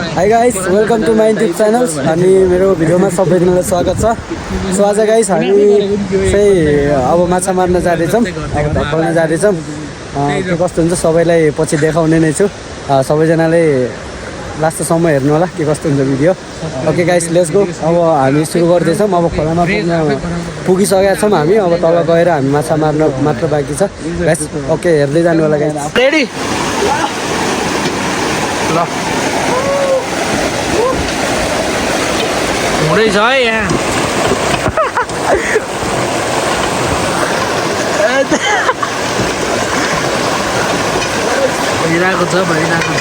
High guys, welcome to my YouTube channel अनि मेरो भिडियोमा सबैजनालाई स्वागत छ। सो आज गाइस हामी चाहिँ अब माछा मार्न जाँदैछौँ, अब धक्काउन जाँदैछौँ। के कस्तो हुन्छ सबैलाई पछि देखाउने नै छु। सबैजनाले लास्टसम्म हेर्नु होला के कस्तो हुन्छ video. Okay guys, let's go. अब हामी सुरु गर्दैछौँ। अब खोलामा पुगिसकेका छौँ हामी। अब तल गएर हामी माछा मार्न मात्र बाँकी छ गाइस। ओके, हेर्दै जानु होला गाइस। रेडी ल हुँदैछ है यहाँ। भइरहेको छ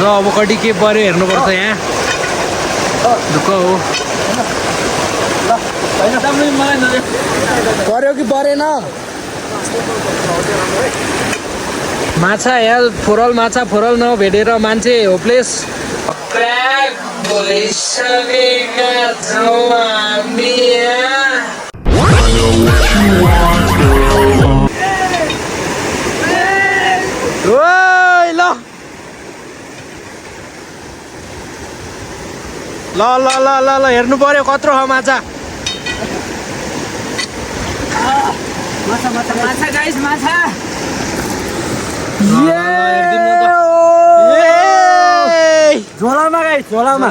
अब कति के पऱ्यो हेर्नुपर्छ यहाँ। दुःख हो पर्यो कि परेन माछा यहाँ फोरल माछा फोरल नभेटेर मान्छे होपलेस। ल ल ल ल ल हेर्नु पर्यो कत्रो हो माछा। माछा माछा माछा गाइस, माछा झोलामा गाइस, झोलामा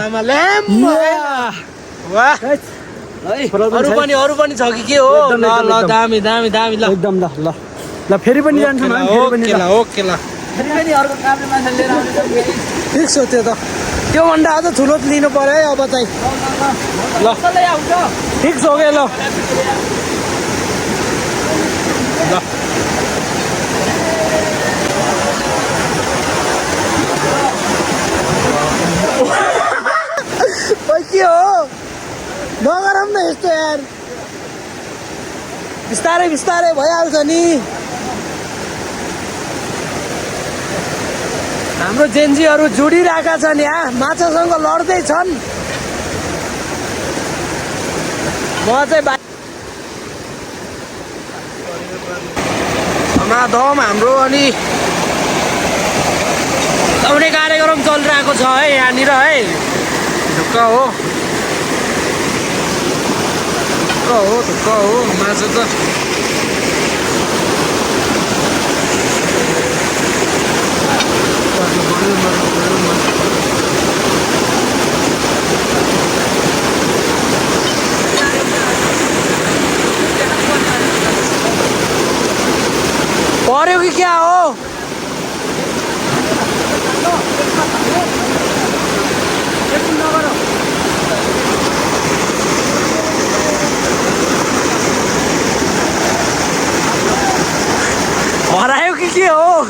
अरू पनि छ कि के हो। ल ल दामी दामी दामी ल एकदम ल ल ल फेरि पनि जान्छु म। ओके ल ओके ल फिक्स हो त्यो त। त्योभन्दा अझ ठुलो लिनु पर्यो है अब चाहिँ। ल फिक्स हो गयो ल। के हो नगरौँ न यस्तो यार, बिस्तारै बिस्तारै भइहाल्छ नि। हाम्रो जेन्जीहरू जुडिरहेका छन् यहाँ, माछासँग लड्दैछन्। म चाहिँ धमाधम हाम्रो अनि आउने कार्यक्रम चलिरहेको छ है यहाँनिर है। ढुक्क हो माछा त पर्यो कि क्या हो। हरायो कि के हो।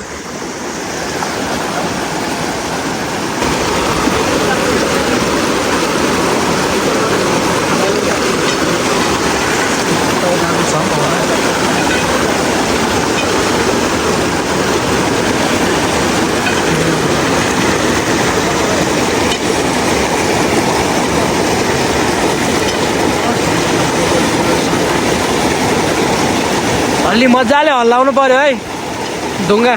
अलि मजाले हल्लाउनु पर्यो है ढुङ्गा।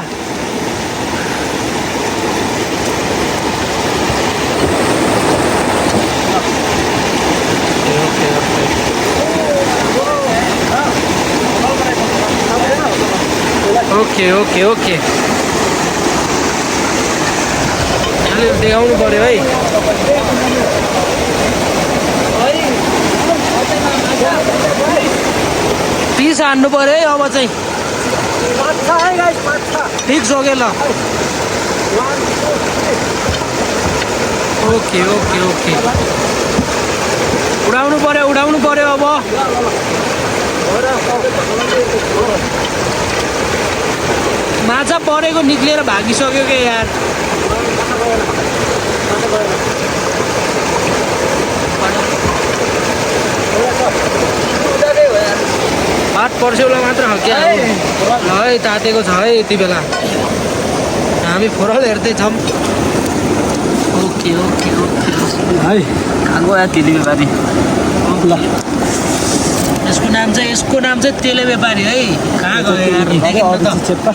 ओके ओके ओके अलि देखाउनु पर्यो है। पिस हान्नु पर्यो है अब चाहिँ। फिक्स हो गयो ल। ओके ओके ओके उडाउनु पर्यो अब। माछा परेको निक्लिएर भागिसक्यो के यार। हात पर्स्यौला मात्र हो क्या है तातेको छ है यति बेला। हामी फोरल हेर्दैछौँ। ओके ओके ओके है कहाँ गयो तिली बारी। ल यसको नाम चाहिँ तेले व्यापारी है। कहाँ गयो यार, देख्नु त। चेप्पा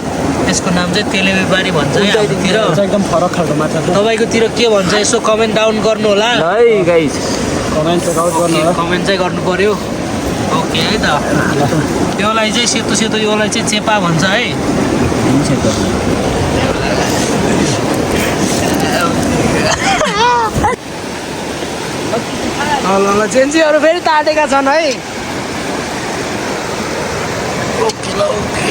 यसको नाम चाहिँ तेले व्यापारी भन्छ है हाम्रोतिर। एकदम फरक खालको माछा छ। तपाईँकोतिर के भन्छ यसो कमेन्ट डाउन गर्नु होला है गाइस, कमेन्ट चेक आउट गर्नु होला। कमेन्ट चाहिँ गर्नु पर्यो। ओके है त। योलाई चाहिँ सेतो सेतो योलाई चाहिँ चेपा भन्छ है। ल चेन्जीहरू फेरि ताटेका छन् है। ओके ल ओके।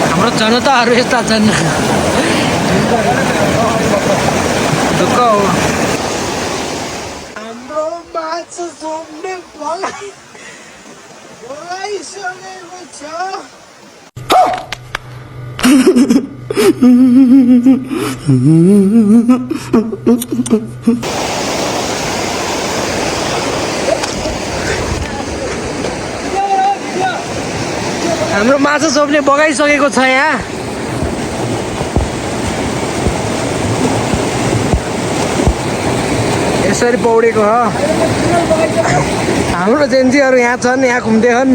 हाम्रो जनताहरू यस्ता छन्। दुःख हो। हाम्रो माछा सोम्ने बोलाइसकेको छ। हाम्रो माछा सोप्ने बगाइसकेको छ यहाँ। यसरी पौडेको हो। हाम्रो जेन्जीहरू यहाँ छन्, यहाँ घुम्दैछन्।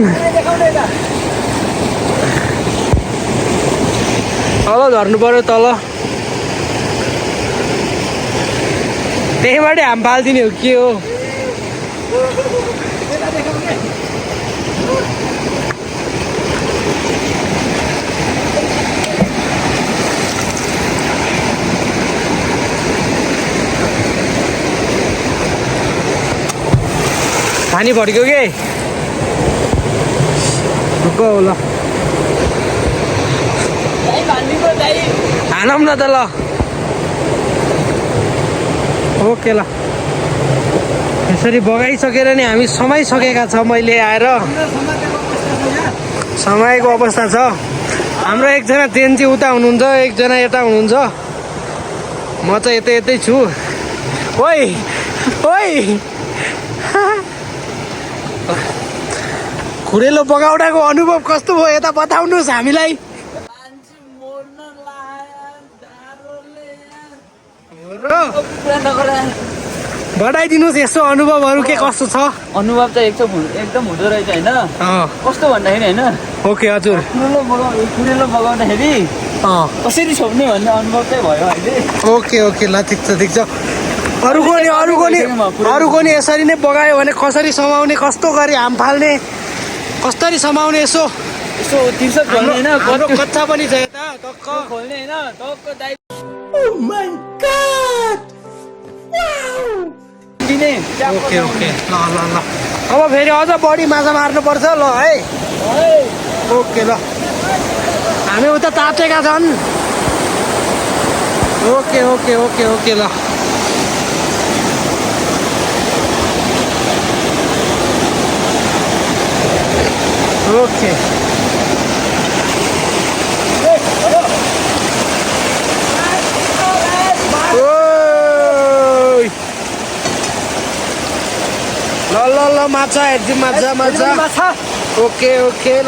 तल झर्नु पर्यो तल। त्यहीँबाटै हाम फालिदिने हो के हो। पानी भड्क्यो के ढुक्क होला। हानौँ न त ल। ओके ल। यसरी बगाइसकेर नि हामी समाइसकेका छौँ। मैले आएर समयको अवस्था छ। हाम्रो एकजना जेन्जी उता हुनुहुन्छ, एकजना यता हुनुहुन्छ। म चाहिँ यतै छु। ओइ ओइ खुरेलो पकाउडाको अनुभव कस्तो भयो यता बताउनुहोस् हामीलाई। बताइदिनुहोस् यसो अनुभवहरू के कस्तो छ। अनुभव चाहिँ एकदम हुँदो रहेछ होइन। कस्तो भन्दाखेरि होइन, ओके हजुर, कुरेलो बगाउँदाखेरि कसरी छोप्ने भन्ने अनुभव चाहिँ भयो अहिले। ओके ओके ल ठिक छ। अरूको नि यसरी नै बगायो भने कसरी समाउने, कस्तो गरी हाम फाल्ने, कसरी समाउने यसो तिर्सक खोल्ने होइन, हाम्रो कच्चा पनि छ यता टक्क खोल्ने होइन टक्क दाइ दिने। ओके ओके ल ल ल। अब फेरि अझ बढी माछा मार्नुपर्छ ल है। ओके ल। हामी उता तातेका छन्। ओके ओके ओके ओके ल। ओके ल ल ल माछा हेर्छु माछा। ओके ओके ल।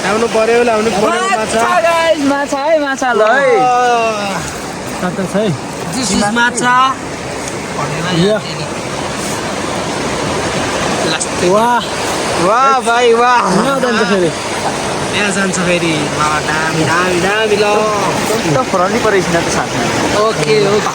ल्याउनु पर्यो माछा। माछा ल है। दिस इज माछा। वाह वाह भाइ वाह। यहाँ जान्छ फेरि दामी ल। फराउनै परेछ त साथमा। Okay okay.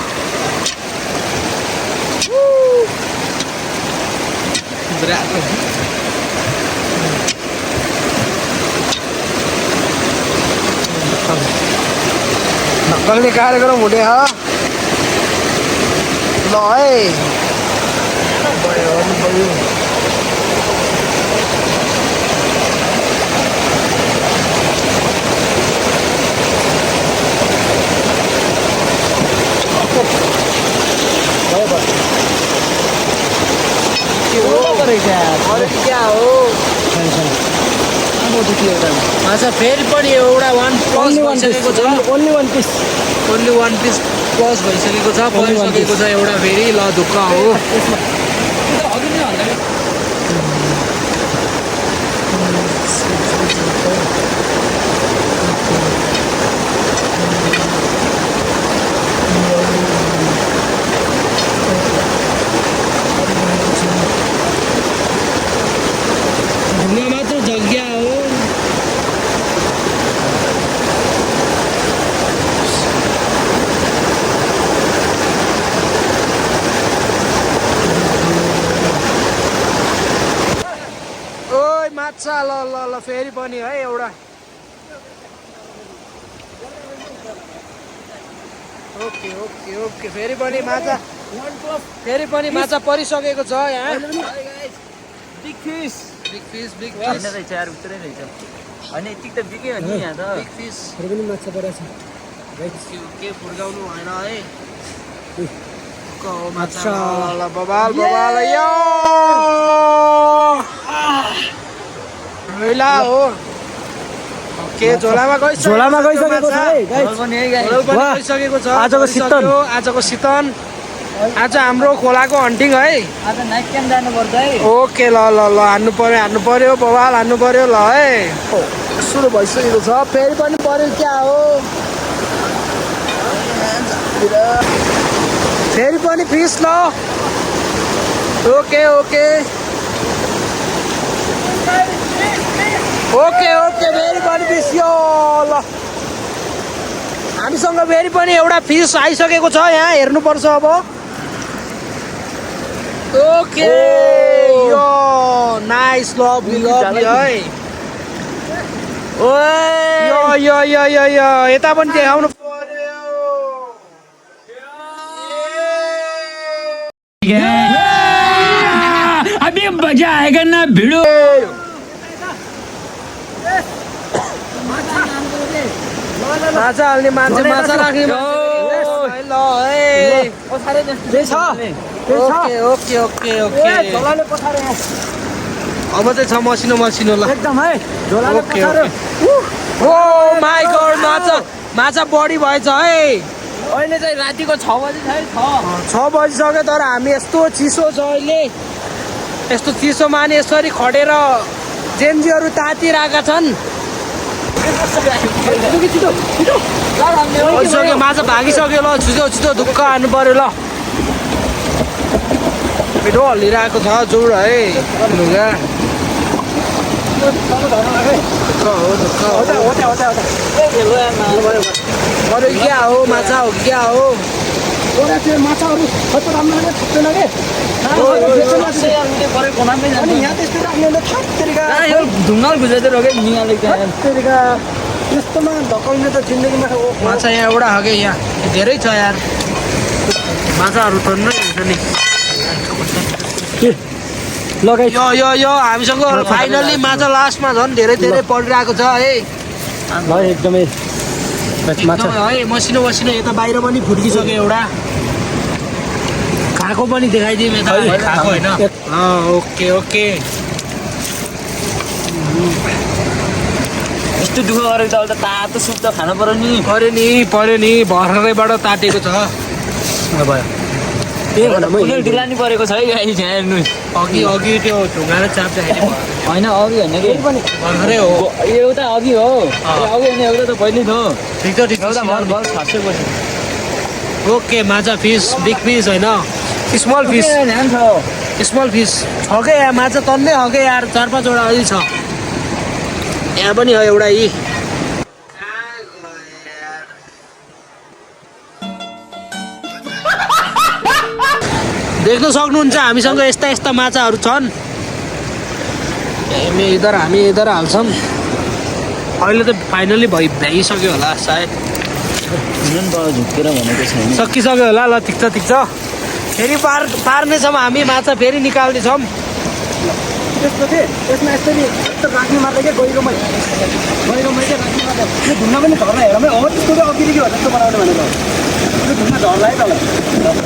नक्कलले कार्यक्रम हुने हो ल है। भयो क्या हो क्या हो। माछा फेरि पनि एउटा 1 प्लस भइसकेको छ only one piece only 1 piece plus भइसकेको छ परिसकेको छ एउटा फेरि ल ढुक्क हो ढुङ्गा मात्र जग्या हो ओइ माछा ल ल ल फेरि पनि है एउटा ओके ओके ओके फेरि पनि माछा परिसकेको छ यहाँ बिग फिस बिग फिस होइन रहेछ यार उत्रै रहेछ होइन यति त बिग्यो नि यहाँ त बिग फिस फेरि पनि माछा परेछ के फुर्काउनु भएन है हो माछा। माछा ल बबाल बबाल यो मैला हो के झोलामा गइसक्यो झोलामा गइसकेको छ है गाइस पनि है गाइस झोल पनि वाह। गइसकेको छ आजको शीतन। आजको शीतन आज हाम्रो खोलाको हन्टिङ है आज नाइट क्याम्प जानुपर्छ है ओके ल ल ल हान्नु पर्यो बबाल हान्नु पर्यो ल है सुरु भइसकेको छ फेरि पनि पर्यो क्या हो फेरि पनि फिस ल ओके ओके ओके ओके फेरि पनि फिस यो ल हामीसँग फेरि पनि एउटा फिस आइसकेको छ यहाँ हेर्नुपर्छ अब ओके यो नाइस लभली लभली है ओए यो यो यो यो यो यता पनि देखाउनु अभी मजा आएगा ना भिड़ो माछा हाल्ने मान्छे माछा राख्ने ल है ओके ओके ओके ओके झोलाले पछारे अब चाहिँ छ मसिनो मसिनो ल एकदम है झोलाले ओके पछारे ओ माई गॉड माछा बढी भएछ है अहिले चाहिँ रातिको 6 बजी छ है 6 बजिसक्यो तर हामी यस्तो चिसो छ अहिले यस्तो चिसोमा नि यसरी खडेर जेन्जीहरू तातिरहेका छन् भइसक्यो माछा भागिसक्यो ल छिटो छिटो ढुक्क हान्नु पर्यो ल मिठो हल्लिरहेको छ जोड है ढुङ्गा ढुक्क हो ढुक्क हो अरे क्या हो माछा हो क्या हो माछाहरू कस्तो राम्रो थप्दैन के अनि यहाँ त्यस्तो राख्नेले थप्तरीका ढुङ्गा गुजार्दै रोके निकालेको थप्तरीका यस्तोमा धकाउने त जिन्दगीमा माछा यहाँ एउटा हो कि यहाँ धेरै छ यार माछाहरू थन्नै हुन्छ नि लगाइ यो यो यो हामीसँग फाइनल्ली माछा लास्टमा झन् धेरै धेरै परिरहेको छ है ल एकदमै माछा एकदमै है मसिनो मसिनो यता बाहिर पनि फुर्किसक्यो एउटा खाएको पनि देखाइदिउँ यता खाएको होइन ओके ओके यस्तो दुःख गरेको त अहिले त तातो सुप त खानु पर्यो नि पर्यो नि भर्खरैबाट तातेको छ भयो त्यही भएर कुनै ढिलानी परेको छ है गाई यहाँ हेर्नु अघि अघि त्यो ढुङ्गाले चाप्दाखेरि होइन अघि होइन कि भर्खरै हो एउटा अघि हो अघि होइन एउटा त पहिल्यै थियो ठिक छ ठिक एउटा भल भल खस्यो पछि ओके माछा फिस बिग फिस होइन स्मल फिस ध्यान छ स्मल फिस छ के यहाँ माछा तन्नै हो के यार 4-5वटा अलि छ यहाँ पनि हो एउटा यी देख्न सक्नुहुन्छ हामीसँग यस्ता यस्ता माछाहरू छन् हामी इधर हाल्छौँ अहिले त फाइनली भइसक्यो होला सायद झुक्केर भनेको छैन सकिसक्यो होला ल ठिक छ फेरि पार्नेछौँ हामी माछा फेरि निकाल्नेछौँ त्यसको चाहिँ त्यसमा यसरी यस्तो राख्ने मात्रै क्या गहिरोमै चाहिँ राख्ने मात्रै त्यो ढुङ्गा पनि झर्ला हेरमै हो त्यस्तो चाहिँ अघि के हो जस्तो बनाउने भनेको त्यो ढुङ्गा झर्ला है तल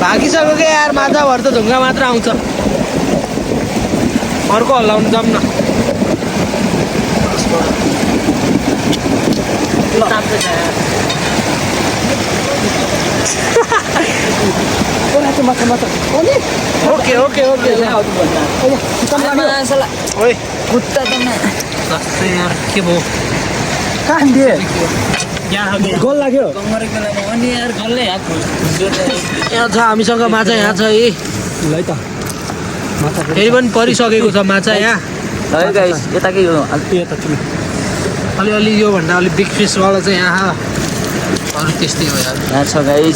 भागिसक्यो क्या यार माछाभरि त ढुङ्गा मात्र आउँछ अर्को हल्लाउनु जाऊँ न ओके ओके ओके ओए कुत्ता त जस्तै यार के भयो कहाँ दिए गोल लाग्यो कमरेको बेलामा अनि यार गल्लै हात यहाँ छ हामीसँग माछा यहाँ छ है ल है त माछा फेरि पनि परिसकेको छ माछा यहाँ है गाइस यताकै हो ए त तिमी अलिअलि योभन्दा अलिक बिग फिसवाला चाहिँ यहाँ अरू त्यस्तै हो यार यहाँ छ गाइस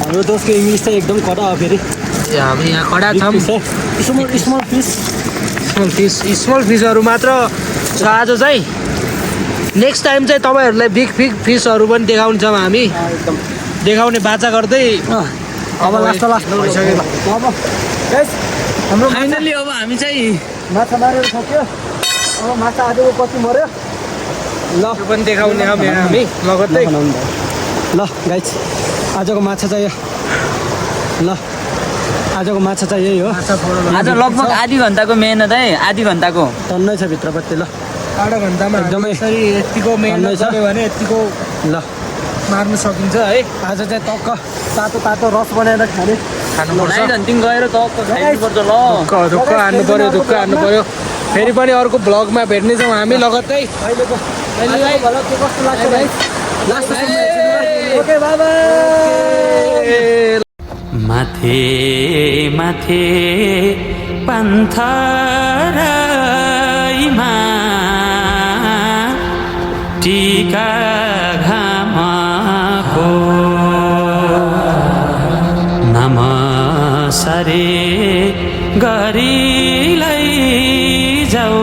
हाम्रो दोस्तको इङ्ग्लिस चाहिँ एकदम कडा हो फेरि ए, हामी यहाँ कडा छौँ स्मल स्मल फिस स्मल फिसहरू मात्र छ आज चाहिँ नेक्स्ट टाइम चाहिँ तपाईँहरूलाई बिग बिग फिसहरू पनि देखाउँछौँ हामी एकदम देखाउने बाचा गर्दै अब लास्ट भइसक्यो। अब गाइस हाम्रो फाइनली अब हामी चाहिँ माछा मारेर सक्यो अब माछा आजको कति मऱ्यो ल त्यो पनि देखाउने अब यहाँ हामी लगत्तै ल गाइस आजको माछा चाहिँ ल आजको माछा चाहिँ यही हो आज लगभग आधी घन्टाको मेहनत है आधी घन्टाको टन्नै छ भित्रपट्टि ल आधा घन्टामा एकदमै यसरी यतिको मेहनत छ। गऱ्यो भने यतिको ल मार्न सकिन्छ है आज चाहिँ टक्क तातो तातो रस बनाएर खाने खानुपर्छ नाइटहन्टिङ गएर टक्क खानुपर्छ ल ढुक्क हान्नु पर्यो ढुक्क हान्नु पर्यो फेरि पनि अर्को ब्लगमा भेट्नेछौँ हामी लगत्तै अहिलेको भला के कस्तो लाग्छ guys last okay bye bye माथे माथे पन्थराईमा टीका घामको नमसरे गरी लैजाऊ